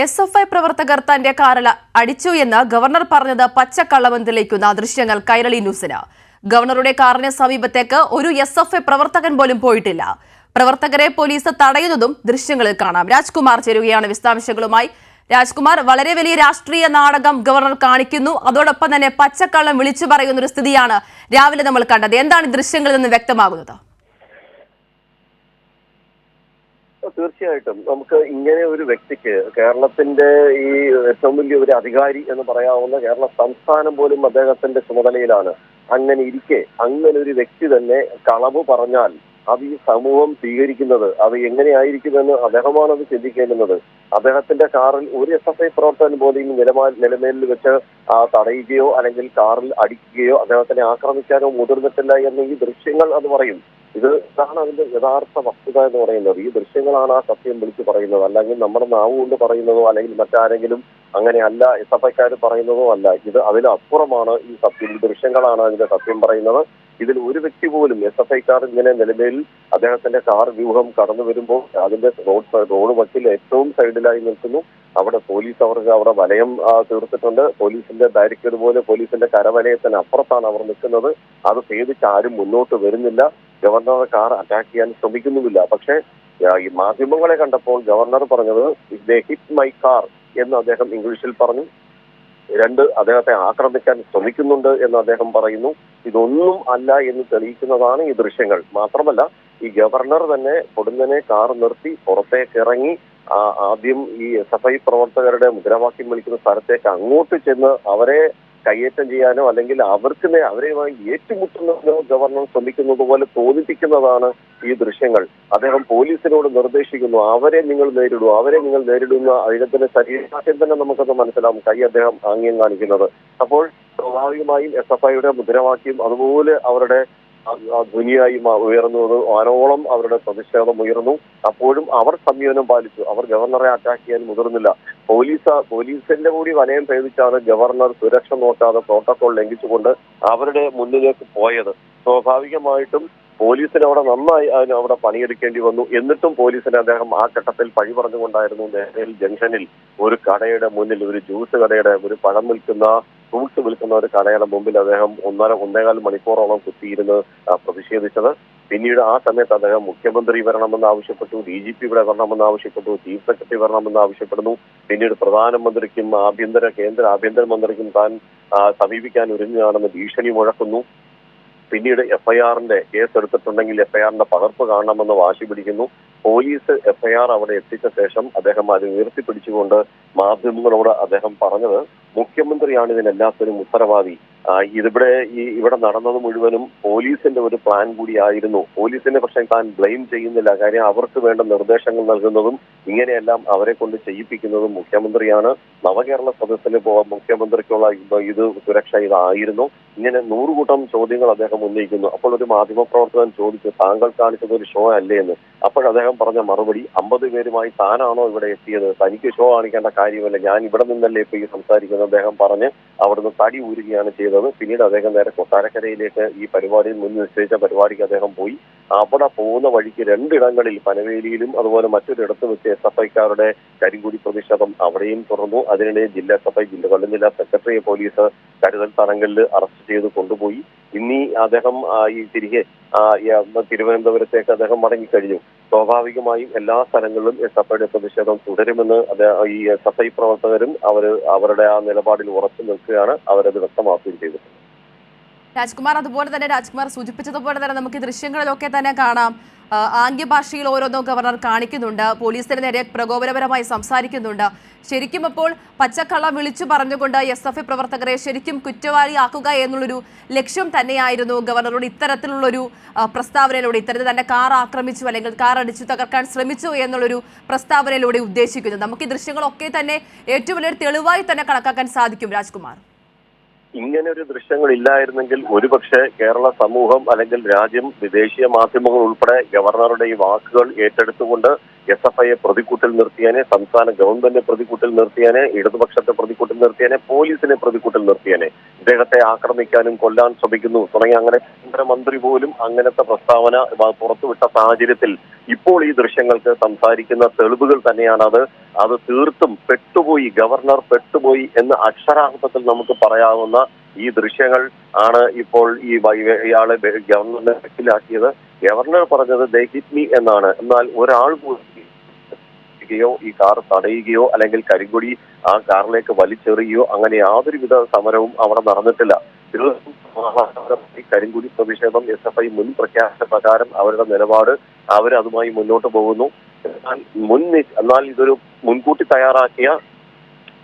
SFI പ്രവർത്തകർ തന്റെ കാറിൽ അടിച്ചു എന്ന് ഗവർണർ പറഞ്ഞത് പച്ചക്കള്ളമെന്ന് തെളിയിക്കുന്ന ദൃശ്യങ്ങൾ കൈരളി ന്യൂസിന്. ഗവർണറുടെ കാറിന് സമീപത്തേക്ക് ഒരു SFI പ്രവർത്തകൻ പോലും പോയിട്ടില്ല. പ്രവർത്തകരെ പോലീസ് തടയുന്നതും ദൃശ്യങ്ങളിൽ കാണാം. രാജ്കുമാർ ചേരുകയാണ് വിശദാംശങ്ങളുമായി. രാജ്കുമാർ, വളരെ വലിയ രാഷ്ട്രീയ നാടകം ഗവർണർ കാണിക്കുന്നു, അതോടൊപ്പം തന്നെ പച്ചക്കള്ളം വിളിച്ചു പറയുന്ന ഒരു സ്ഥിതിയാണ് രാവിലെ നമ്മൾ കണ്ടത്. എന്താണ് ദൃശ്യങ്ങളിൽ നിന്ന് വ്യക്തമാകുന്നത്? തീർച്ചയായിട്ടും നമുക്ക് ഇങ്ങനെ ഒരു വ്യക്തിക്ക് കേരളത്തിന്റെ ഈ ഏറ്റവും വലിയ ഒരു അധികാരി എന്ന് പറയാവുന്ന കേരള സംസ്ഥാനം പോലും അദ്ദേഹത്തിന്റെ ചുമതലയിലാണ്. അങ്ങനെ ഇരിക്കെ അങ്ങനെ ഒരു വ്യക്തി തന്നെ കളവ് പറഞ്ഞാൽ അത് ഈ സമൂഹം സ്വീകരിക്കുന്നത് അത് എങ്ങനെയായിരിക്കുമെന്ന് അദ്ദേഹമാണ് അത് ചിന്തിക്കേണ്ടുന്നത്. അദ്ദേഹത്തിന്റെ കാറിൽ ഒരു SFI പ്രവർത്തകൻ പോലും നിലമേലിൽ വെച്ച് തടയുകയോ അല്ലെങ്കിൽ കാറിൽ അടിക്കുകയോ അദ്ദേഹത്തിനെ ആക്രമിക്കാനോ മുതിർന്നിട്ടില്ല എന്ന് ഈ ദൃശ്യങ്ങൾ അത് പറയും. ഇതാണ് അതിന്റെ യഥാർത്ഥ വസ്തുത എന്ന് പറയുന്നത്. ഈ ദൃശ്യങ്ങളാണ് ആ സത്യം വിളിച്ചു പറയുന്നത്. അല്ലെങ്കിൽ നമ്മുടെ നാവ് കൊണ്ട് പറയുന്നതോ അല്ലെങ്കിൽ മറ്റാരെങ്കിലും അങ്ങനെയല്ല SFIക്കാർ പറയുന്നതോ അല്ല. ഇത് അതിലപ്പുറമാണ് ഈ സത്യം. ഈ ദൃശ്യങ്ങളാണ് അതിന്റെ സത്യം പറയുന്നത്. ഇതിൽ ഒരു വ്യക്തി പോലും SFIക്കാർ ഇങ്ങനെ നിലമേലിൽ അദ്ദേഹത്തിന്റെ കാർ വ്യൂഹം കടന്നു വരുമ്പോൾ അതിന്റെ റോഡ് വക്കിൽ ഏറ്റവും സൈഡിലായി നിൽക്കുന്നു. അവിടെ പോലീസ് അവർക്ക് അവിടെ വലയം തീർത്തിട്ടുണ്ട്. പോലീസിന്റെ ബാരിക്കേഡ് പോലെ പോലീസിന്റെ കരവലയത്തിന് അപ്പുറത്താണ് അവർ നിൽക്കുന്നത്. അത് ഭേദിച്ച് ആരും മുന്നോട്ട് വരുന്നില്ല. ഗവർണറുടെ കാർ അറ്റാക്ക് ചെയ്യാൻ ശ്രമിക്കുന്നുമില്ല. പക്ഷേ ഈ മാധ്യമങ്ങളെ കണ്ടപ്പോൾ ഗവർണർ പറഞ്ഞത് "ദേ ഹിറ്റ് മൈ കാർ" എന്ന് അദ്ദേഹം ഇംഗ്ലീഷിൽ പറഞ്ഞു. അദ്ദേഹത്തെ ആക്രമിക്കാൻ ശ്രമിക്കുന്നുണ്ട് എന്ന് അദ്ദേഹം പറയുന്നു. ഇതൊന്നും അല്ല എന്ന് തെളിയിക്കുന്നതാണ് ഈ ദൃശ്യങ്ങൾ. മാത്രമല്ല ഈ ഗവർണർ തന്നെ പൊടുന്നനെ കാർ നിർത്തി പുറത്തേക്ക് ഇറങ്ങി ആദ്യം ഈ SFI പ്രവർത്തകരുടെ മുദ്രാവാക്യം വിളിക്കുന്ന സ്ഥലത്തേക്ക് അങ്ങോട്ട് ചെന്ന് അവരെ കയ്യേറ്റം ചെയ്യാനോ അല്ലെങ്കിൽ അവരുമായി ഏറ്റുമുട്ടുന്നതിനോ ഗവർണർ ശ്രമിക്കുന്നത് പോലെ തോന്നിപ്പിക്കുന്നതാണ് ഈ ദൃശ്യങ്ങൾ. അദ്ദേഹം പോലീസിനോട് നിർദ്ദേശിക്കുന്നു, അവരെ നിങ്ങൾ നേരിടുന്ന അദ്ദേഹത്തിന്റെ ശരീരഭാഷയിൽ തന്നെ നമുക്കത് മനസ്സിലാവും. കൈ അദ്ദേഹം ആംഗ്യം കാണിക്കുന്നത്. അപ്പോൾ സ്വാഭാവികമായും SFIയുടെ മുദ്രാവാക്യം അതുപോലെ അവരുടെ ധ്വനിയായി ഉയർന്നത് വാനോളം അവരുടെ പ്രതിഷേധം ഉയർന്നു. അപ്പോഴും അവർ സംയമനം പാലിച്ചു. അവർ ഗവർണറെ അറ്റാക്ക് ചെയ്യാൻ മുതിർന്നില്ല. പോലീസിന്റെ കൂടി വലയം ഭേദിച്ചാണ് ഗവർണർ സുരക്ഷ നോക്കാതെ പ്രോട്ടോകോൾ ലംഘിച്ചുകൊണ്ട് അവരുടെ മുന്നിലേക്ക് പോയത്. സ്വാഭാവികമായിട്ടും പോലീസിന് അവിടെ നന്നായി അവിടെ പണിയെടുക്കേണ്ടി വന്നു. എന്നിട്ടും പോലീസിനെ അദ്ദേഹം ആ ഘട്ടത്തിൽ പഴി പറഞ്ഞുകൊണ്ടായിരുന്നു നേരയിൽ ജംഗ്ഷനിൽ ഒരു കടയുടെ മുന്നിൽ, ഒരു ജ്യൂസ് കടയുടെ, ഒരു പഴം വിൽക്കുന്ന ഫ്രൂട്ട്സ് വിൽക്കുന്ന ഒരു കടയുടെ മുമ്പിൽ അദ്ദേഹം 1.5 മണിക്കൂറോളം കുത്തിയിരുന്ന് പ്രതിഷേധിച്ചത്. പിന്നീട് ആ സമയത്ത് അദ്ദേഹം മുഖ്യമന്ത്രി വരണമെന്ന് ആവശ്യപ്പെട്ടു, DGP ഇവിടെ വരണമെന്ന് ആവശ്യപ്പെട്ടു, ചീഫ് സെക്രട്ടറി വരണമെന്ന് ആവശ്യപ്പെടുന്നു. പിന്നീട് പ്രധാനമന്ത്രിക്കും കേന്ദ്ര ആഭ്യന്തരമന്ത്രിക്കും താൻ സമീപിക്കാൻ ഒരുങ്ങുകയാണെന്ന് ഭീഷണി മുഴക്കുന്നു. പിന്നീട് FIRന്റെ കേസ് എടുത്തിട്ടുണ്ടെങ്കിൽ FIRന്റെ പകർപ്പ് കാണണമെന്ന് വാശി പിടിക്കുന്നു. പോലീസ് FIR അവിടെ എത്തിച്ച ശേഷം അദ്ദേഹം അത് ഉയർത്തിപ്പിടിച്ചുകൊണ്ട് മാധ്യമങ്ങളോട് അദ്ദേഹം പറഞ്ഞത് മുഖ്യമന്ത്രിയാണ് ഇതിനെല്ലാത്തിനും ഉത്തരവാദി. ഇവിടെ നടന്നത് മുഴുവനും പോലീസിന്റെ ഒരു പ്ലാൻ കൂടിയായിരുന്നു. പോലീസിനെ പക്ഷേ താൻ ബ്ലെയിം ചെയ്യുന്നില്ല. കാര്യം അവർക്ക് വേണ്ട നിർദ്ദേശങ്ങൾ നൽകുന്നതും ഇങ്ങനെയെല്ലാം അവരെ കൊണ്ട് ചെയ്യിപ്പിക്കുന്നതും മുഖ്യമന്ത്രിയാണ്. നവകേരള സദസ്സിന് പോകാൻ മുഖ്യമന്ത്രിക്കുള്ള സുരക്ഷ ഇതായിരുന്നു. ഇങ്ങനെ 100 കൂട്ടം ചോദ്യങ്ങൾ അദ്ദേഹം ഉന്നയിക്കുന്നു. അപ്പോൾ ഒരു മാധ്യമപ്രവർത്തകൻ ചോദിച്ചു, താങ്കൾ കാണിച്ചത് ഒരു ഷോ അല്ലേ എന്ന്. അപ്പോൾ അദ്ദേഹം പറഞ്ഞ മറുപടി, 50 പേരുമായി താനാണോ ഇവിടെ എത്തിയത്? തനിക്ക് ഷോ കാണിക്കേണ്ട കാര്യമല്ല, ഞാൻ ഇവിടെ നിന്നല്ലേ ഇപ്പൊ ഈ സംസാരിക്കുന്നത് അദ്ദേഹം പറഞ്ഞ് അവിടുന്ന് തടി ഊരുകയാണ് ചെയ്തത്. പിന്നീട് അദ്ദേഹം നേരെ കൊട്ടാരക്കരയിലേക്ക് ഈ പരിപാടിയിൽ മുൻ നിശ്ചയിച്ച പരിപാടിക്ക് അദ്ദേഹം പോയി. അവിടെ പോകുന്ന വഴിക്ക് 2 ഇടങ്ങളിൽ, പനവേലിയിലും അതുപോലെ മറ്റൊരിടത്ത് വെച്ച് SFIക്കാരുടെ കരിങ്കൊടി പ്രതിഷേധം അവിടെയും തുറന്നു. അതിനിടെ കൊല്ലം ജില്ലാ സെക്രട്ടറിയെ പോലീസ് കരുതൽ തടങ്കലിൽ അറസ്റ്റ് ചെയ്ത് കൊണ്ടുപോയി. ഇനി അദ്ദേഹം തിരികെ തിരുവനന്തപുരത്തേക്ക് അദ്ദേഹം മടങ്ങിക്കഴിഞ്ഞു. സ്വാഭാവികമായും എല്ലാ സ്ഥലങ്ങളിലും SFIയുടെ പ്രതിഷേധം തുടരുമെന്ന് ഈ SFI പ്രവർത്തകരും അവരുടെ ആ നിലപാടിൽ ഉറച്ചു നിൽക്കുകയാണ്. അവരത് വ്യക്തമാക്കുകയും ചെയ്തിട്ടുണ്ട്. രാജ്കുമാർ, അതുപോലെ തന്നെ രാജ്കുമാർ സൂചിപ്പിച്ചതുപോലെ തന്നെ നമുക്ക് ദൃശ്യങ്ങളിലൊക്കെ തന്നെ കാണാം, ആംഗ്യഭാഷയിൽ ഓരോന്നോ ഗവർണർ കാണിക്കുന്നുണ്ട്, പോലീസിന് നേരെ പ്രകോപനപരമായി സംസാരിക്കുന്നുണ്ട്. ശരിക്കും അപ്പോൾ പച്ചക്കള്ളം വിളിച്ചു പറഞ്ഞുകൊണ്ട് SFI പ്രവർത്തകരെ ശരിക്കും കുറ്റവാളിയാക്കുക എന്നുള്ളൊരു ലക്ഷ്യം തന്നെയായിരുന്നു ഗവർണറോട് ഇത്തരത്തിലുള്ളൊരു പ്രസ്താവനയിലൂടെ, ഇത്തരത്തിൽ തന്നെ കാർ ആക്രമിച്ചു അല്ലെങ്കിൽ കാർ അടിച്ചു തകർക്കാൻ ശ്രമിച്ചു എന്നുള്ളൊരു പ്രസ്താവനയിലൂടെ ഉദ്ദേശിക്കുന്നത്. നമുക്ക് ഈ ദൃശ്യങ്ങളൊക്കെ തന്നെ ഏറ്റവും വലിയൊരു തെളിവായി തന്നെ കണക്കാക്കാൻ സാധിക്കും. രാജ്കുമാർ, ഇങ്ങനെ ഒരു ദൃശ്യങ്ങൾ ഇല്ലായിരുന്നെങ്കിൽ ഒരുപക്ഷെ കേരള സമൂഹം അല്ലെങ്കിൽ രാജ്യം, ദേശീയ മാധ്യമങ്ങൾ ഉൾപ്പെടെ ഗവർണറുടെ ഈ വാക്കുകൾ ഏറ്റെടുത്തുകൊണ്ട് SFIയെ പ്രതിക്കൂട്ടിൽ നിർത്തിയാനെ, സംസ്ഥാന ഗവൺമെന്റിനെ പ്രതിക്കൂട്ടിൽ നിർത്തിയാനെ, ഇടതുപക്ഷത്തെ പ്രതിക്കൂട്ടിൽ നിർത്തിയാനെ, പോലീസിനെ പ്രതിക്കൂട്ടിൽ നിർത്തിയാനെ, ഇദ്ദേഹത്തെ ആക്രമിക്കാനും കൊല്ലാൻ ശ്രമിക്കുന്നു തുടങ്ങി അങ്ങനെ കേന്ദ്രമന്ത്രി പോലും അങ്ങനത്തെ പ്രസ്താവന പുറത്തുവിട്ട സാഹചര്യത്തിൽ ഇപ്പോൾ ഈ ദൃശ്യങ്ങൾക്ക് സംസാരിക്കുന്ന തെളിവുകൾ തന്നെയാണ് അത് തീർത്തും പെട്ടുപോയി, ഗവർണർ പെട്ടുപോയി എന്ന് അക്ഷരാർത്ഥത്തിൽ നമുക്ക് പറയാവുന്ന ഈ ദൃശ്യങ്ങൾ ആണ് ഇപ്പോൾ ഇയാളെ ഗവർണറിനെ വെക്കിലാക്കിയത്. ഗവർണർ പറഞ്ഞത് "ദേ ഹിറ്റ് മീ" എന്നാണ്. എന്നാൽ ഒരാൾ പോലും ഈ കാർ തടയുകയോ അല്ലെങ്കിൽ കരിങ്കൊടി ആ കാറിലേക്ക് വലിച്ചെറിയുകയോ അങ്ങനെ യാതൊരുവിധ സമരവും അവിടെ നടന്നിട്ടില്ല. കരിങ്കൊടി പ്രതിഷേധം SFI മുൻ പ്രഖ്യാപിച്ച പ്രകാരം അവരുടെ നിലപാട് അവരതുമായി മുന്നോട്ട് പോകുന്നു. എന്നാൽ ഇതൊരു മുൻകൂട്ടി തയ്യാറാക്കിയ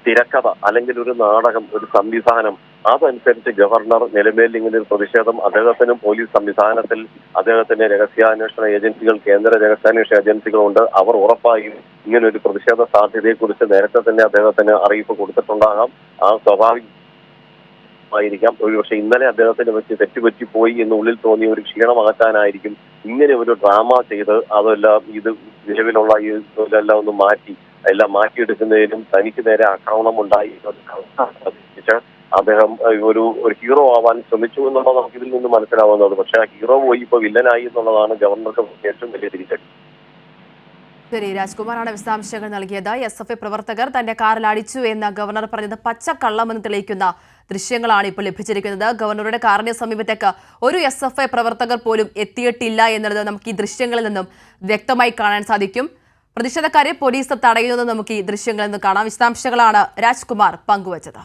തിരക്കഥ അല്ലെങ്കിൽ ഒരു നാടകം, ഒരു സംവിധാനം, അതനുസരിച്ച് ഗവർണർ നിലമേൽ ഇങ്ങനെ ഒരു പ്രതിഷേധം അദ്ദേഹത്തിനും പോലീസ് സംവിധാനത്തിൽ അദ്ദേഹത്തിന്റെ രഹസ്യാന്വേഷണ ഏജൻസികൾ, കേന്ദ്ര രഹസ്യാന്വേഷണ ഏജൻസികളുണ്ട്. അവർ ഉറപ്പായും ഇങ്ങനെ ഒരു പ്രതിഷേധ സാധ്യതയെക്കുറിച്ച് നേരത്തെ തന്നെ അദ്ദേഹത്തിന് അറിയിപ്പ് കൊടുത്തിട്ടുണ്ടാകാം. ആ സ്വാഭാവികമായിരിക്കാം. ഒരുപക്ഷെ ഇന്നലെ അദ്ദേഹത്തിന് വെച്ച് തെറ്റുപറ്റിപ്പോയി എന്ന് ഉള്ളിൽ തോന്നിയ ഒരു ക്ഷീണം അകറ്റാനായിരിക്കും ഇങ്ങനെ ഒരു ഡ്രാമ ചെയ്ത് അതെല്ലാം ഇത് നിലവിലുള്ള ഇതെല്ലാം ഒന്ന് എല്ലാം മാറ്റിയെടുക്കുന്നതിനും തനിക്ക് നേരെ ആക്രമണം ഉണ്ടായി അദ്ദേഹം ഒരു ഹീറോ ആവാൻ ശ്രമിച്ചു എന്നുള്ളത് നമുക്ക് ഇതിൽ നിന്ന് മനസ്സിലാവുന്നത്. പക്ഷെ ആ ഹീറോ പോയി ഇപ്പൊ വില്ലനായി എന്നുള്ളതാണ് ഗവർണർക്ക് ഏറ്റവും വലിയ തിരിച്ചടി. ശരി, രാജ്കുമാറാണ് വിശദാംശങ്ങൾ നൽകിയത്. SFI പ്രവർത്തകർ തന്റെ കാറിൽ അടിച്ചു എന്ന് ഗവർണർ പറഞ്ഞത് പച്ചക്കള്ളമെന്ന് തെളിയിക്കുന്ന ദൃശ്യങ്ങളാണ് ഇപ്പോൾ ലഭിച്ചിരിക്കുന്നത്. ഗവർണറുടെ കാറിന് സമീപത്തേക്ക് ഒരു SFI പ്രവർത്തകർ പോലും എത്തിയിട്ടില്ല എന്നുള്ളത് നമുക്ക് ഈ ദൃശ്യങ്ങളിൽ നിന്നും വ്യക്തമായി കാണാൻ സാധിക്കും. പ്രതിഷേധക്കാരെ പോലീസ് തടയുന്നത് നമുക്ക് ഈ ദൃശ്യങ്ങളിൽ നിന്ന് കാണാം. വിശദാംശങ്ങളാണ് രാജ്കുമാർ പങ്കുവച്ചത്.